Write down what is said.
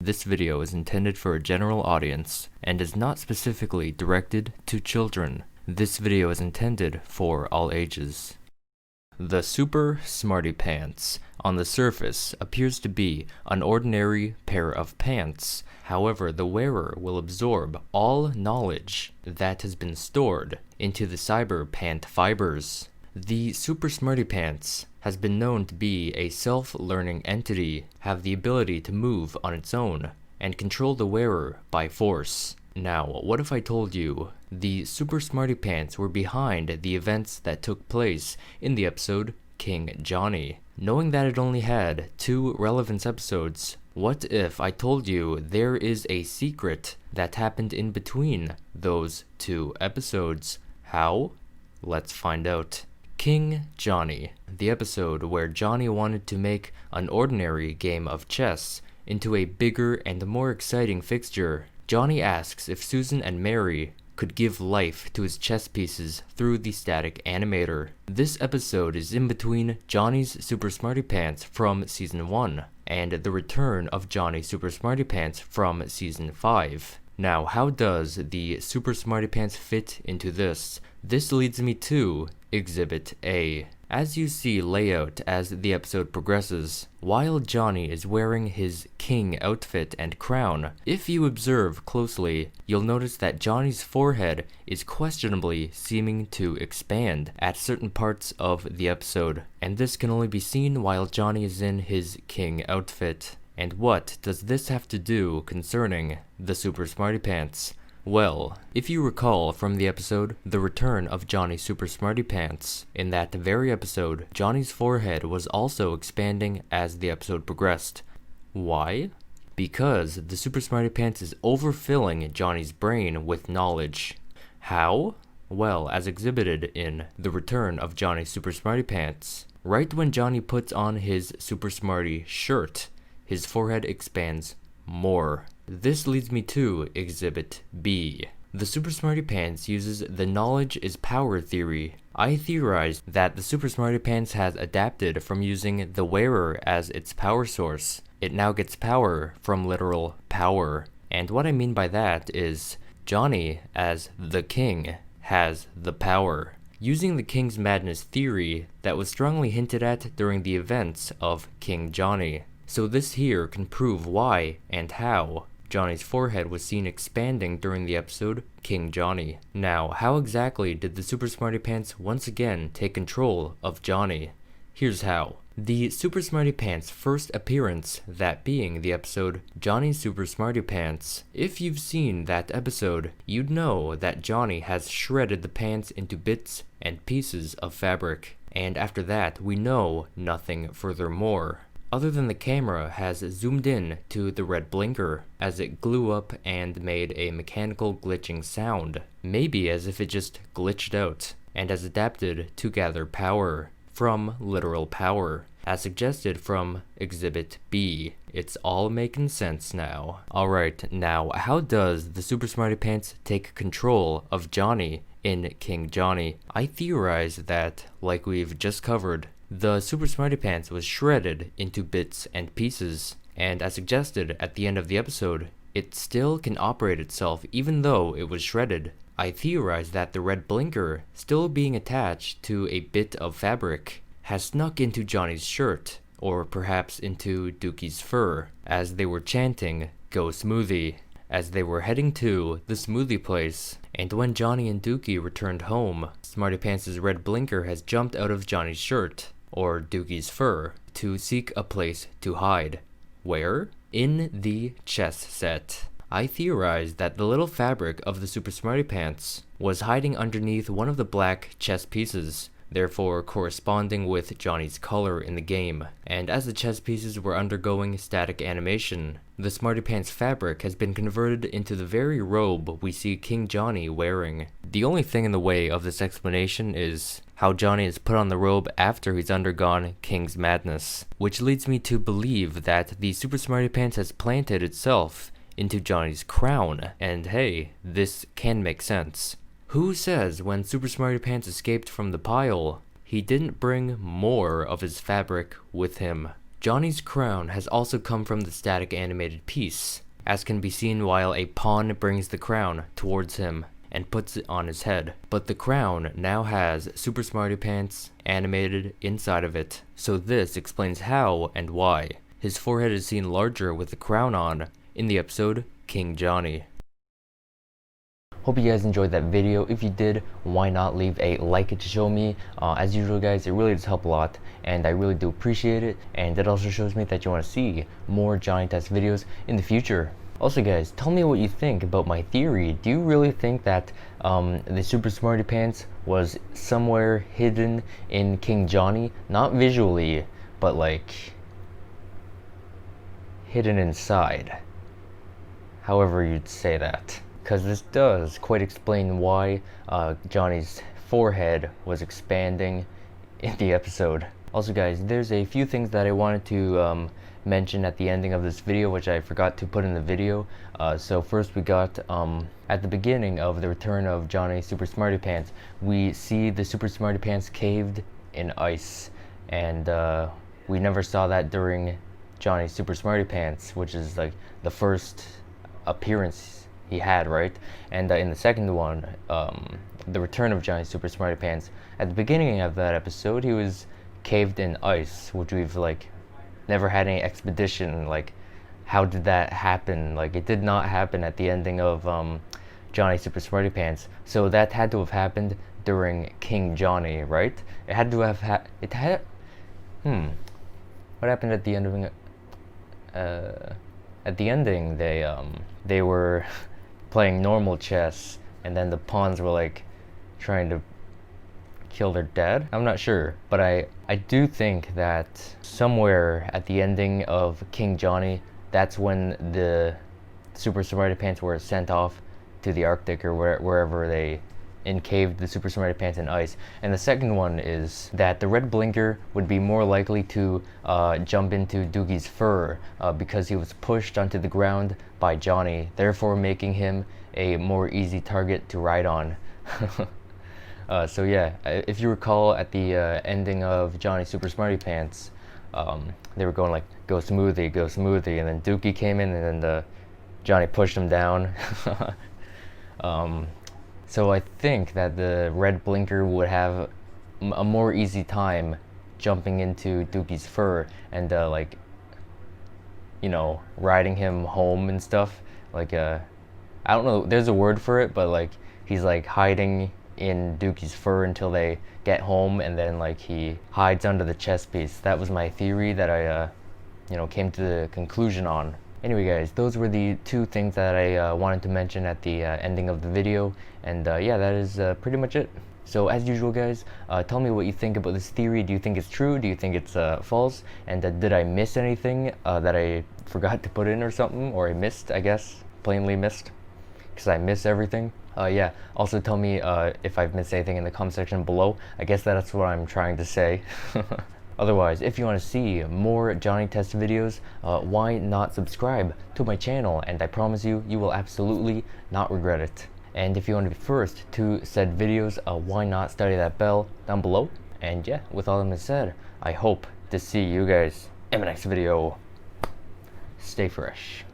This video is intended for a general audience and is not specifically directed to children. This video is intended for all ages. The Super Smarty Pants on the surface appears to be an ordinary pair of pants. However, the wearer will absorb all knowledge that has been stored into the cyber pant fibers. The Super Smarty Pants has been known to be a self-learning entity, have the ability to move on its own, and control the wearer by force. Now, what if I told you the Super Smarty Pants were behind the events that took place in the episode King Johnny? Knowing that it only had 2 relevant episodes, what if I told you there is a secret that happened in between those 2 episodes? How? Let's find out. King Johnny, the episode where Johnny wanted to make an ordinary game of chess into a bigger and more exciting fixture. Johnny asks if Susan and Mary could give life to his chess pieces through the static animator. This episode is in between Johnny's Super Smarty Pants from Season 1 and the return of Johnny Super Smarty Pants from Season 5. Now, how does the Super Smarty Pants fit into this? This leads me to Exhibit A. As you see layout as the episode progresses, while Johnny is wearing his king outfit and crown, if you observe closely, you'll notice that Johnny's forehead is questionably seeming to expand at certain parts of the episode, and this can only be seen while Johnny is in his king outfit. And what does this have to do concerning the Super Smarty Pants? Well, if you recall from the episode The Return of Johnny Super Smarty Pants, in that very episode, Johnny's forehead was also expanding as the episode progressed. Why? Because the Super Smarty Pants is overfilling Johnny's brain with knowledge. How? Well, as exhibited in The Return of Johnny Super Smarty Pants, right when Johnny puts on his Super Smarty shirt, his forehead expands more. This leads me to Exhibit B. The Super Smarty Pants uses the knowledge is power theory. I theorized that the Super Smarty Pants has adapted from using the wearer as its power source. It now gets power from literal power. And what I mean by that is Johnny, as the king, has the power. Using the King's Madness theory that was strongly hinted at during the events of King Johnny. So this here can prove why and how Johnny's forehead was seen expanding during the episode King Johnny. Now, how exactly did the Super Smarty Pants once again take control of Johnny? Here's how. The Super Smarty Pants' first appearance, that being the episode Johnny Super Smarty Pants. If you've seen that episode, you'd know that Johnny has shredded the pants into bits and pieces of fabric. And after that, we know nothing furthermore, other than the camera has zoomed in to the red blinker as it glue up and made a mechanical glitching sound, maybe as if it just glitched out, and has adapted to gather power from literal power, as suggested from Exhibit B. It's all making sense now. Alright, now how does the Super Smarty Pants take control of Johnny in King Johnny? I theorize that, like we've just covered, the Super Smarty Pants was shredded into bits and pieces, and as suggested at the end of the episode, it still can operate itself even though it was shredded. I theorize that the red blinker, still being attached to a bit of fabric, has snuck into Johnny's shirt, or perhaps into Dookie's fur, as they were chanting, "Go Smoothie," as they were heading to the smoothie place. And when Johnny and Dookie returned home, Smarty Pants' red blinker has jumped out of Johnny's shirt, or Dookie's fur, to seek a place to hide. Where? In the chess set. I theorized that the little fabric of the Super Smarty Pants was hiding underneath one of the black chess pieces, therefore corresponding with Johnny's color in the game. And as the chess pieces were undergoing static animation, the Smarty Pants fabric has been converted into the very robe we see King Johnny wearing. The only thing in the way of this explanation is how Johnny is put on the robe after he's undergone King's Madness, which leads me to believe that the Super Smarty Pants has planted itself into Johnny's crown, and hey, this can make sense. Who says when Super Smarty Pants escaped from the pile, he didn't bring more of his fabric with him? Johnny's crown has also come from the static animated piece, as can be seen while a pawn brings the crown towards him and puts it on his head. But the crown now has Super Smarty Pants animated inside of it, so this explains how and why his forehead is seen larger with the crown on in the episode King Johnny. Hope you guys enjoyed that video. If you did, why not leave a like to show me? As usual guys, it really does help a lot and I really do appreciate it, and it also shows me that you want to see more Johnny Test videos in the future. Also guys, tell me what you think about my theory. Do you really think that the Super Smarty Pants was somewhere hidden in King Johnny? Not visually, but like hidden inside. However you'd say that. Because this does quite explain why Johnny's forehead was expanding in the episode. Also guys, there's a few things that I wanted to mention at the ending of this video, which I forgot to put in the video. So first we got, at the beginning of the return of Johnny Super Smarty Pants, we see the Super Smarty Pants caved in ice. And we never saw that during Johnny Super Smarty Pants, which is like the first appearance he had, right? And in the second one, the return of Johnny Super Smarty Pants, at the beginning of that episode, he was caved in ice, which we've like never had any expedition. Like, how did that happen? Like, it did not happen at the ending of Johnny Super Smarty Pants. So that had to have happened during King Johnny, right? It had to have what happened at the ending? At the ending, they were playing normal chess, and then the pawns were like trying to kill their dad. I'm not sure, but I do think that somewhere at the ending of King Johnny, that's when the Super Smarty Pants were sent off to the Arctic or wherever they encaved the Super Smarty Pants in ice. And the second one is that the red blinker would be more likely to jump into Doogie's fur because he was pushed onto the ground by Johnny, therefore making him a more easy target to ride on. So yeah, if you recall at the ending of Johnny Super Smarty Pants, they were going like, go smoothie, and then Doogie came in and then Johnny pushed him down. So I think that the red blinker would have a more easy time jumping into Doogie's fur and like, you know, riding him home and stuff. Like I don't know, there's a word for it, but like he's like hiding in Doogie's fur until they get home, and then like he hides under the chess piece. That was my theory that I you know, came to the conclusion on. Anyway guys, those were the two things that I wanted to mention at the ending of the video, and yeah, that is pretty much it. So as usual guys, tell me what you think about this theory. Do you think it's true? Do you think it's false? And did I miss anything that I forgot to put in or something? Or I missed, I guess, plainly missed, because I miss everything. Yeah, also tell me if I've missed anything in the comment section below. I guess that's what I'm trying to say. Otherwise, if you want to see more Johnny Test videos, why not subscribe to my channel? And I promise you, you will absolutely not regret it. And if you want to be first to said videos, why not study that bell down below? And yeah, with all that said, I hope to see you guys in my next video. Stay fresh.